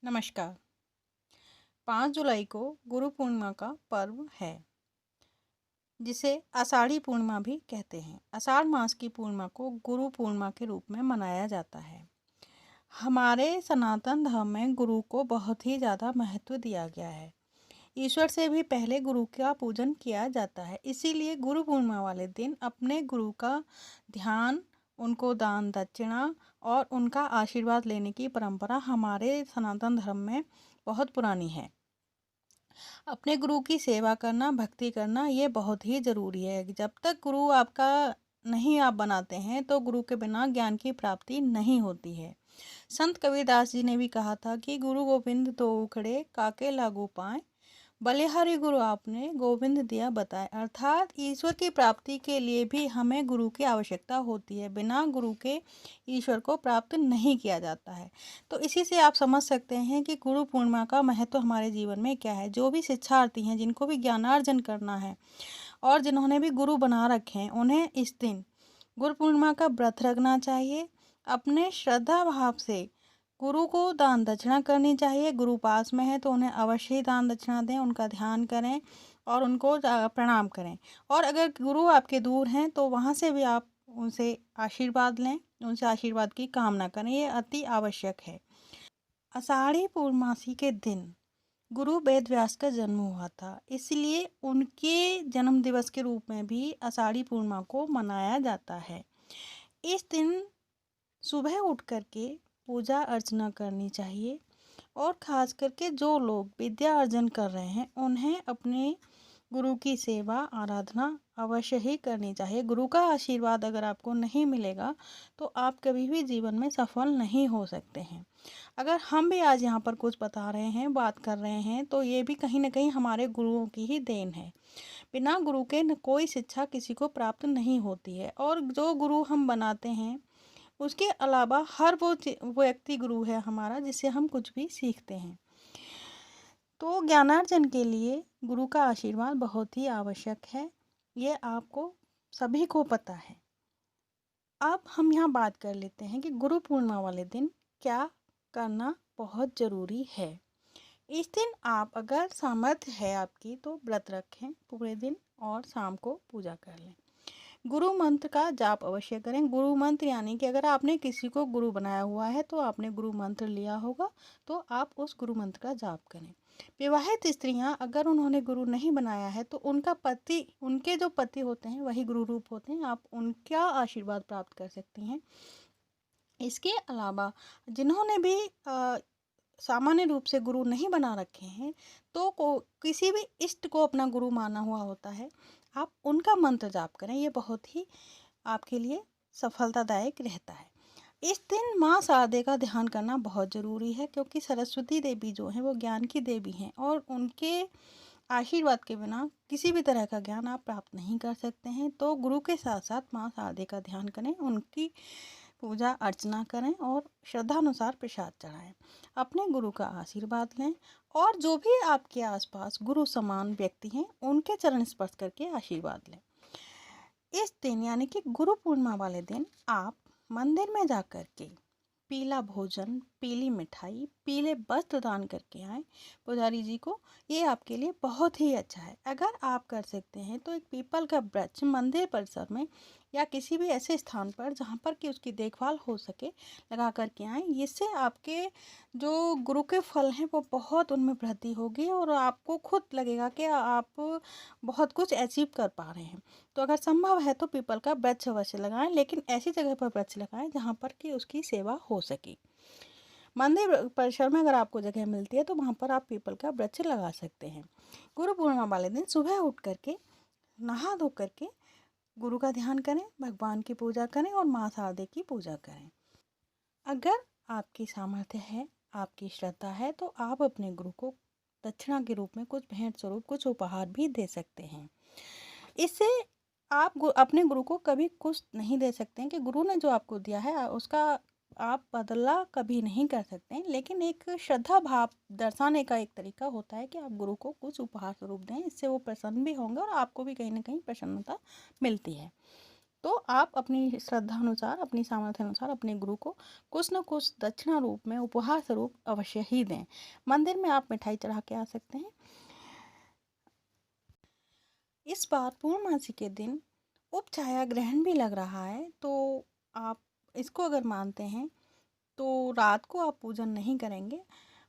नमस्कार। 5 जुलाई को गुरु पूर्णिमा का पर्व है, जिसे आषाढ़ी पूर्णिमा भी कहते हैं। आषाढ़ मास की पूर्णिमा को गुरु पूर्णिमा के रूप में मनाया जाता है। हमारे सनातन धर्म में गुरु को बहुत ही ज़्यादा महत्व दिया गया है। ईश्वर से भी पहले गुरु का पूजन किया जाता है। इसीलिए गुरु पूर्णिमा वाले दिन अपने गुरु का ध्यान, उनको दान दक्षिणा और उनका आशीर्वाद लेने की परंपरा हमारे सनातन धर्म में बहुत पुरानी है। अपने गुरु की सेवा करना, भक्ति करना ये बहुत ही ज़रूरी है। जब तक गुरु आपका नहीं आप बनाते हैं तो गुरु के बिना ज्ञान की प्राप्ति नहीं होती है। संत कबीरदास जी ने भी कहा था कि गुरु गोविंद दो उखड़े काके लागू पाएँ, बलिहारी गुरु आपने गोविंद दिया बताए। अर्थात ईश्वर की प्राप्ति के लिए भी हमें गुरु की आवश्यकता होती है। बिना गुरु के ईश्वर को प्राप्त नहीं किया जाता है। तो इसी से आप समझ सकते हैं कि गुरु पूर्णिमा का महत्व हमारे जीवन में क्या है। जो भी शिक्षार्थी हैं, जिनको भी ज्ञानार्जन करना है और जिन्होंने भी गुरु बना रखे हैं, उन्हें इस दिन गुरु पूर्णिमा का व्रत रखना चाहिए। अपने श्रद्धा भाव से गुरु को दान दक्षिणा करनी चाहिए। गुरु पास में है तो उन्हें अवश्य ही दान दक्षिणा दें, उनका ध्यान करें और उनको प्रणाम करें। और अगर गुरु आपके दूर हैं तो वहाँ से भी आप उनसे आशीर्वाद लें, उनसे आशीर्वाद की कामना करें, ये अति आवश्यक है। आषाढ़ी पूर्णमासी के दिन गुरु वेद व्यास का जन्म हुआ था, इसलिए उनके जन्म दिवस के रूप में भी आषाढ़ी पूर्णिमा को मनाया जाता है। इस दिन सुबह उठ करके पूजा अर्चना करनी चाहिए और ख़ास करके जो लोग विद्या अर्जन कर रहे हैं उन्हें अपने गुरु की सेवा आराधना अवश्य ही करनी चाहिए। गुरु का आशीर्वाद अगर आपको नहीं मिलेगा तो आप कभी भी जीवन में सफल नहीं हो सकते हैं। अगर हम भी आज यहाँ पर कुछ बता रहे हैं, बात कर रहे हैं, तो ये भी कहीं ना कहीं हमारे गुरुओं की ही देन है। बिना गुरु के न कोई शिक्षा किसी को प्राप्त नहीं होती है। और जो गुरु हम बनाते हैं उसके अलावा हर वो व्यक्ति गुरु है हमारा, जिससे हम कुछ भी सीखते हैं। तो ज्ञानार्जन के लिए गुरु का आशीर्वाद बहुत ही आवश्यक है, ये आपको सभी को पता है। अब हम यहाँ बात कर लेते हैं कि गुरु पूर्णिमा वाले दिन क्या करना बहुत ज़रूरी है। इस दिन आप अगर सामर्थ्य है आपकी तो व्रत रखें पूरे दिन और शाम को पूजा कर लें। गुरु मंत्र का जाप अवश्य करें। गुरु मंत्र यानी कि अगर आपने किसी को गुरु बनाया हुआ है तो आपने गुरु मंत्र लिया होगा, तो आप उस गुरु मंत्र का जाप करें। विवाहित स्त्रियां अगर उन्होंने गुरु नहीं बनाया है तो उनका पति, उनके जो पति होते हैं वही गुरु रूप होते हैं, आप उनका आशीर्वाद प्राप्त कर सकती हैं। इसके अलावा जिन्होंने भी सामान्य रूप से गुरु नहीं बना रखे हैं तो किसी भी इष्ट को अपना गुरु माना हुआ होता है, आप उनका मंत्र जाप करें। ये बहुत ही आपके लिए सफलतादायक रहता है। इस दिन माँ शारदे का ध्यान करना बहुत ज़रूरी है, क्योंकि सरस्वती देवी जो हैं वो ज्ञान की देवी हैं और उनके आशीर्वाद के बिना किसी भी तरह का ज्ञान आप प्राप्त नहीं कर सकते हैं। तो गुरु के साथ साथ माँ शारदे का ध्यान करें, उनकी पूजा अर्चना करें और श्रद्धानुसार प्रसाद चढ़ाएं। अपने गुरु का आशीर्वाद लें और जो भी आपके आसपास गुरु समान व्यक्ति हैं उनके चरण स्पर्श करके आशीर्वाद लें। इस दिन यानी कि गुरु पूर्णिमा वाले दिन आप मंदिर में जा कर के पीला भोजन, पीली मिठाई, पीले वस्त्र दान करके आएँ पुजारी जी को। ये आपके लिए बहुत ही अच्छा है। अगर आप कर सकते हैं तो एक पीपल का वृक्ष मंदिर परिसर में या किसी भी ऐसे स्थान पर जहाँ पर कि उसकी देखभाल हो सके लगा करके आएँ। इससे आपके जो गुरु के फल हैं वो बहुत उनमें वृद्धि होगी और आपको खुद लगेगा कि आप बहुत कुछ अचीव कर पा रहे हैं। तो अगर संभव है तो पीपल का वृक्ष अवश्य लगाएं, लेकिन ऐसी जगह पर वृक्ष लगाएं जहाँ पर कि उसकी सेवा हो सके। मंदिर परिसर में अगर आपको जगह मिलती है तो वहाँ पर आप पीपल का वृक्ष लगा सकते हैं। गुरु पूर्णिमा वाले दिन सुबह उठ करके नहा धो करके गुरु का ध्यान करें, भगवान की पूजा करें और माँ शारदे की पूजा करें। अगर आपकी सामर्थ्य है, आपकी श्रद्धा है, तो आप अपने गुरु को दक्षिणा के रूप में कुछ भेंट स्वरूप, कुछ उपहार भी दे सकते हैं। इससे आप अपने गुरु को कभी कुछ नहीं दे सकते हैं कि गुरु ने जो आपको दिया है उसका आप बदला कभी नहीं कर सकते हैं, लेकिन एक श्रद्धा भाव दर्शाने का एक तरीका होता है कि आप गुरु को कुछ उपहार स्वरूप दें। इससे वो प्रसन्न भी होंगे और आपको भी कहीं ना कहीं प्रसन्नता मिलती है। तो आप अपनी श्रद्धा अनुसार, अपनी सामर्थ्य अनुसार अपने गुरु को कुछ न कुछ दक्षिणा रूप में, उपहार स्वरूप अवश्य ही दें। मंदिर में आप मिठाई चढ़ा के आ सकते हैं। इस बार पूर्णमासी के दिन उपछाया ग्रहण भी लग रहा है, तो आप इसको अगर मानते हैं तो रात को आप पूजन नहीं करेंगे।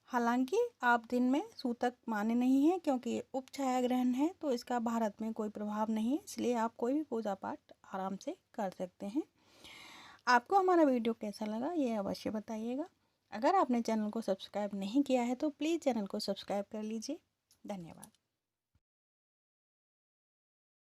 हालांकि आप दिन में सूतक माने नहीं हैं, क्योंकि उपछाया ग्रहण है तो इसका भारत में कोई प्रभाव नहीं है, इसलिए आप कोई भी पूजा पाठ आराम से कर सकते हैं। आपको हमारा वीडियो कैसा लगा ये अवश्य बताइएगा। अगर आपने चैनल को सब्सक्राइब नहीं किया है तो प्लीज़ चैनल को सब्सक्राइब कर लीजिए। धन्यवाद।